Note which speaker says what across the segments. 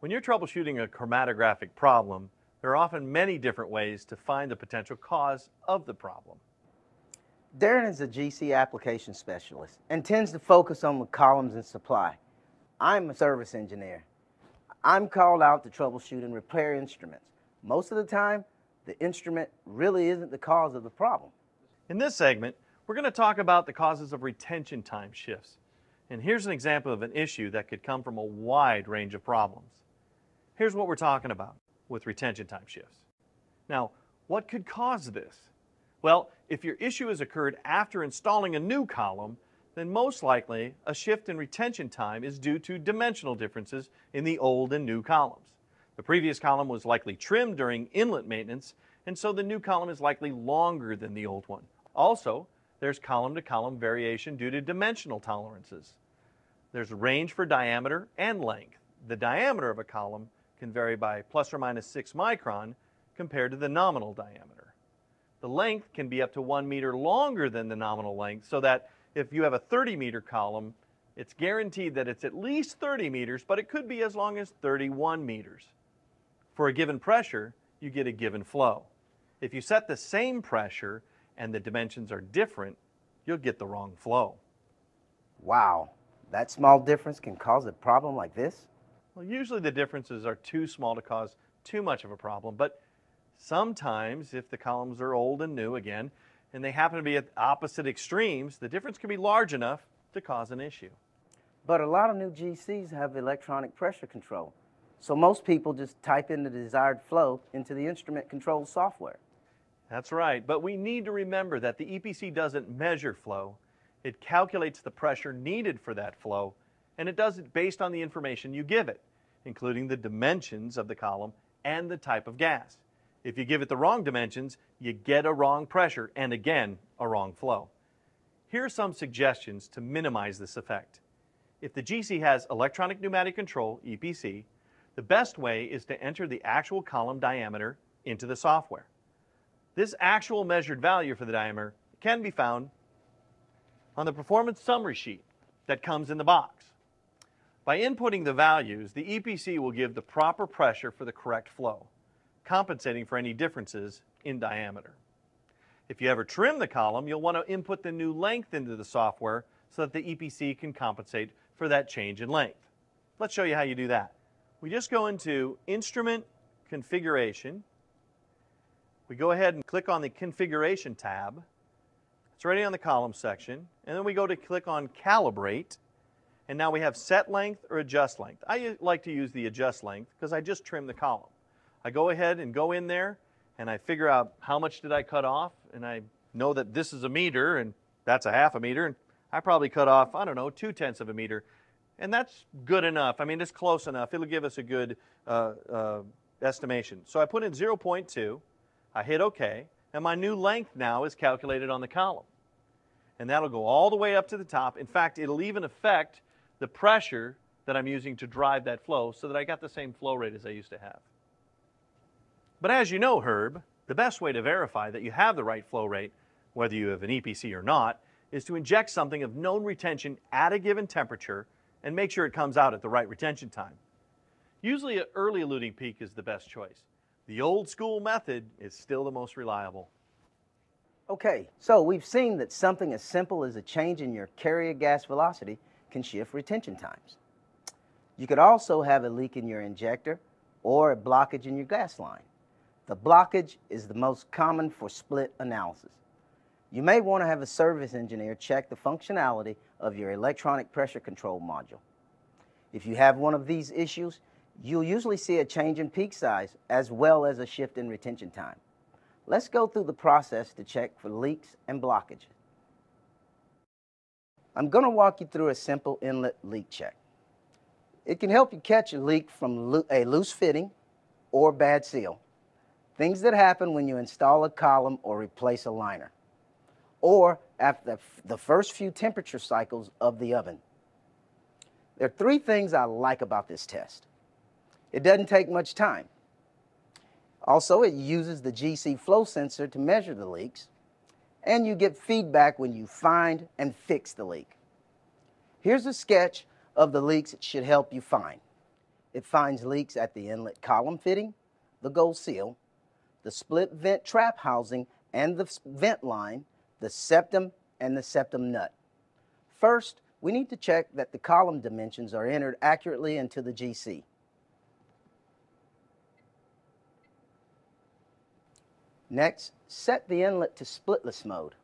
Speaker 1: When you're troubleshooting a chromatographic problem, there are often many different ways to find the potential cause of the problem.
Speaker 2: Darren is a GC application specialist and tends to focus on the columns and supply. I'm a service engineer. I'm called out to troubleshoot and repair instruments. Most of the time, the instrument really isn't the cause of the problem.
Speaker 1: In this segment, we're going to talk about the causes of retention time shifts. And here's an example of an issue that could come from a wide range of problems. Here's what we're talking about with retention time shifts. Now, what could cause this? Well, if your issue has occurred after installing a new column, then most likely a shift in retention time is due to dimensional differences in the old and new columns. The previous column was likely trimmed during inlet maintenance, and so the new column is likely longer than the old one. Also, there's column-to-column variation due to dimensional tolerances. There's a range for diameter and length. The diameter of a column can vary by plus or minus 6 micron compared to the nominal diameter. The length can be up to 1 meter longer than the nominal length, so that if you have a 30-meter column, it's guaranteed that it's at least 30 meters, but it could be as long as 31 meters. For a given pressure, you get a given flow. If you set the same pressure and the dimensions are different, you'll get the wrong flow.
Speaker 2: Wow, that small difference can cause a problem like this?
Speaker 1: Well, usually the differences are too small to cause too much of a problem, but sometimes if the columns are old and new again, and they happen to be at opposite extremes, the difference can be large enough to cause an issue.
Speaker 2: But a lot of new GCs have electronic pressure control, so most people just type in the desired flow into the instrument control software.
Speaker 1: That's right, but we need to remember that the EPC doesn't measure flow. It calculates the pressure needed for that flow, and it does it based on the information you give it, including the dimensions of the column and the type of gas. If you give it the wrong dimensions, you get a wrong pressure and again, a wrong flow. Here are some suggestions to minimize this effect. If the GC has electronic pneumatic control, EPC, the best way is to enter the actual column diameter into the software. This actual measured value for the diameter can be found on the performance summary sheet that comes in the box. By inputting the values, the EPC will give the proper pressure for the correct flow, compensating for any differences in diameter. If you ever trim the column, you'll want to input the new length into the software so that the EPC can compensate for that change in length. Let's show you how you do that. We just go into Instrument Configuration. We go ahead and click on the Configuration tab. It's already on the column section. And then we go to click on Calibrate. And now we have Set Length or Adjust Length. I like to use the Adjust Length because I just trimmed the column. I go ahead and go in there and I figure out how much did I cut off, and I know that this is a meter and that's a half a meter, and I probably cut off, I don't know, 2/10 of a meter. And that's good enough. I mean, it's close enough. It'll give us a good estimation. So I put in 0.2, I hit OK, and my new length now is calculated on the column. And that'll go all the way up to the top. In fact, it'll even affect the pressure that I'm using to drive that flow so that I got the same flow rate as I used to have. But as you know, Herb, the best way to verify that you have the right flow rate, whether you have an EPC or not, is to inject something of known retention at a given temperature and make sure it comes out at the right retention time. Usually an early eluting peak is the best choice. The old school method is still the most reliable.
Speaker 2: Okay, so we've seen that something as simple as a change in your carrier gas velocity can shift retention times. You could also have a leak in your injector or a blockage in your gas line. The blockage is the most common for split analysis. You may want to have a service engineer check the functionality of your electronic pressure control module. If you have one of these issues, you'll usually see a change in peak size as well as a shift in retention time. Let's go through the process to check for leaks and blockages. I'm going to walk you through a simple inlet leak check. It can help you catch a leak from a loose fitting or bad seal, things that happen when you install a column or replace a liner, or after the first few temperature cycles of the oven. There are 3 things I like about this test. It doesn't take much time. Also, it uses the GC flow sensor to measure the leaks, and you get feedback when you find and fix the leak. Here's a sketch of the leaks it should help you find. it finds leaks at the inlet column fitting, the gold seal, the split vent trap housing and the vent line, the septum, and the septum nut. First, we need to check that the column dimensions are entered accurately into the GC. Next, set the inlet to splitless mode.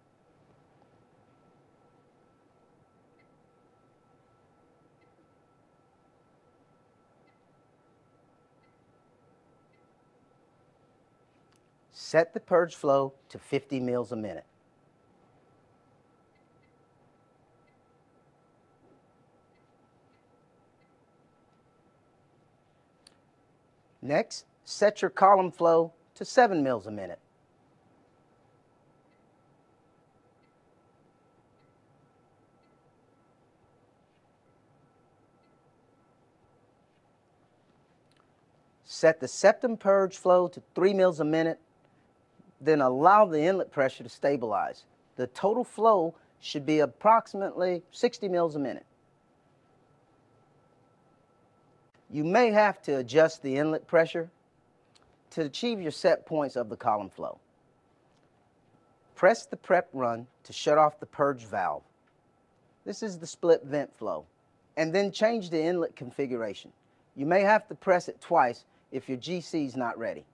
Speaker 2: Set the purge flow to 50 mils a minute. Next, set your column flow to 7 mils a minute. Set the septum purge flow to 3 mils a minute, then allow the inlet pressure to stabilize. The total flow should be approximately 60 mils a minute. You may have to adjust the inlet pressure to achieve your set points of the column flow. Press the prep run to shut off the purge valve. This is the split vent flow. And then change the inlet configuration. You may have to press it twice if your GC is not ready.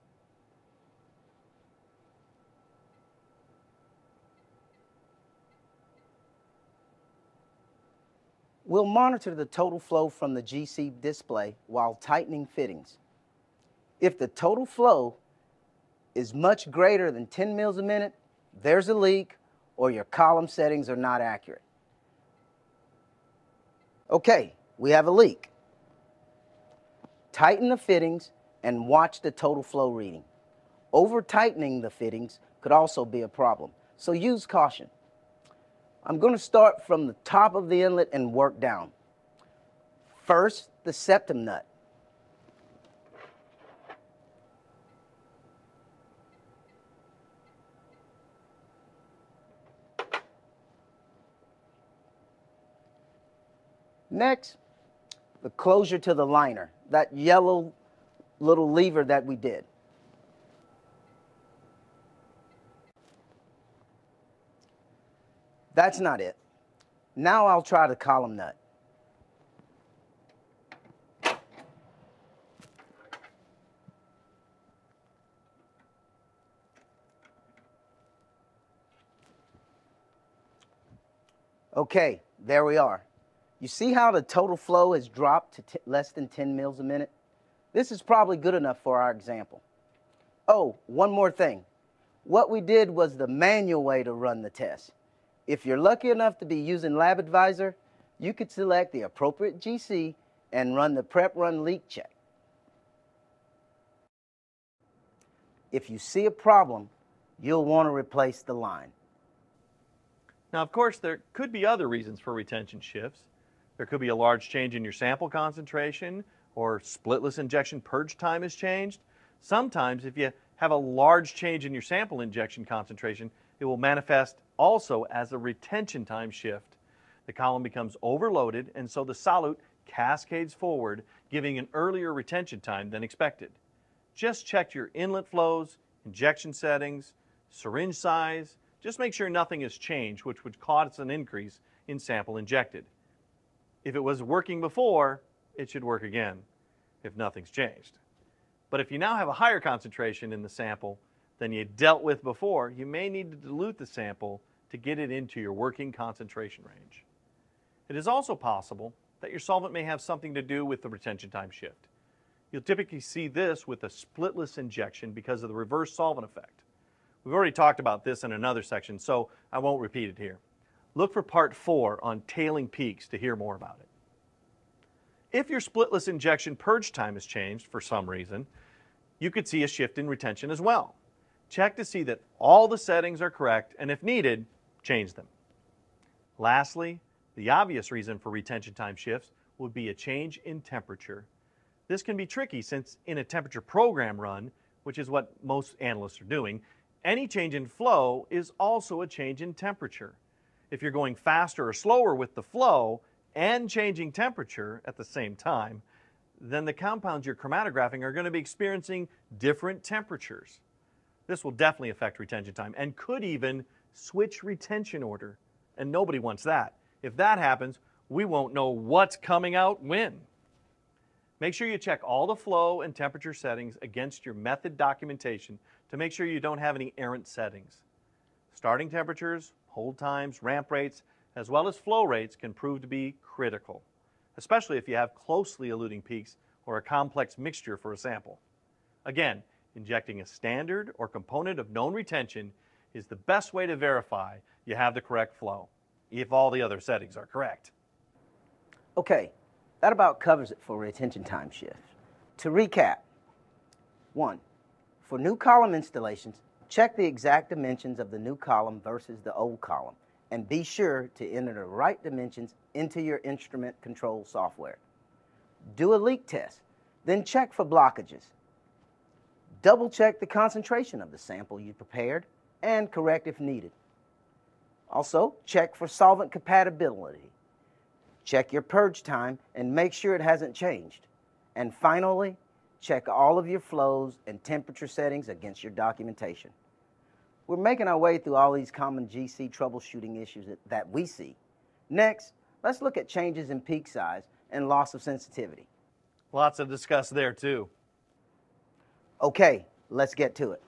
Speaker 2: We'll monitor the total flow from the GC display while tightening fittings. If the total flow is much greater than 10 mils a minute, there's a leak or your column settings are not accurate. Okay, we have a leak. Tighten the fittings and watch the total flow reading. Over-tightening the fittings could also be a problem, so use caution. I'm going to start from the top of the inlet and work down. First, the septum nut. Next, the closure to the liner, that yellow little lever that we did. That's not it. Now I'll try the column nut. Okay, there we are. You see how the total flow has dropped to less than 10 mils a minute? This is probably good enough for our example. Oh, one more thing. What we did was the manual way to run the test. If you're lucky enough to be using Lab Advisor, you could select the appropriate GC and run the prep run leak check. If you see a problem, you'll want to replace the line.
Speaker 1: Now, of course, there could be other reasons for retention shifts. There could be a large change in your sample concentration, or splitless injection purge time has changed. Sometimes, if you have a large change in your sample injection concentration, it will manifest also as a retention time shift. The column becomes overloaded, and so the solute cascades forward, giving an earlier retention time than expected. Just check your inlet flows, injection settings, syringe size. Just make sure nothing has changed, which would cause an increase in sample injected. If it was working before, it should work again, if nothing's changed. But if you now have a higher concentration in the sample than you dealt with before, you may need to dilute the sample to get it into your working concentration range. It is also possible that your solvent may have something to do with the retention time shift. You'll typically see this with a splitless injection because of the reverse solvent effect. We've already talked about this in another section, so I won't repeat it here. Look for Part 4 on tailing peaks to hear more about it. If your splitless injection purge time has changed for some reason, you could see a shift in retention as well. Check to see that all the settings are correct, and if needed, change them. Lastly, the obvious reason for retention time shifts would be a change in temperature. This can be tricky since in a temperature program run, which is what most analysts are doing, any change in flow is also a change in temperature. If you're going faster or slower with the flow and changing temperature at the same time, then the compounds you're chromatographing are going to be experiencing different temperatures. This will definitely affect retention time and could even switch retention order. And nobody wants that. If that happens, we won't know what's coming out when. Make sure you check all the flow and temperature settings against your method documentation to make sure you don't have any errant settings. Starting temperatures, hold times, ramp rates, as well as flow rates can prove to be critical, especially if you have closely eluding peaks or a complex mixture for a sample. Again, injecting a standard or component of known retention is the best way to verify you have the correct flow, if all the other settings are correct.
Speaker 2: Okay, that about covers it for retention time shifts. To recap, 1. For new column installations, check the exact dimensions of the new column versus the old column, and be sure to enter the right dimensions into your instrument control software. Do a leak test, then check for blockages. Double check the concentration of the sample you prepared and correct if needed. Also, check for solvent compatibility. Check your purge time and make sure it hasn't changed. And finally, check all of your flows and temperature settings against your documentation. We're making our way through all these common GC troubleshooting issues that we see. Next, let's look at changes in peak size and loss of sensitivity.
Speaker 1: Lots to discuss there too.
Speaker 2: Okay, let's get to it.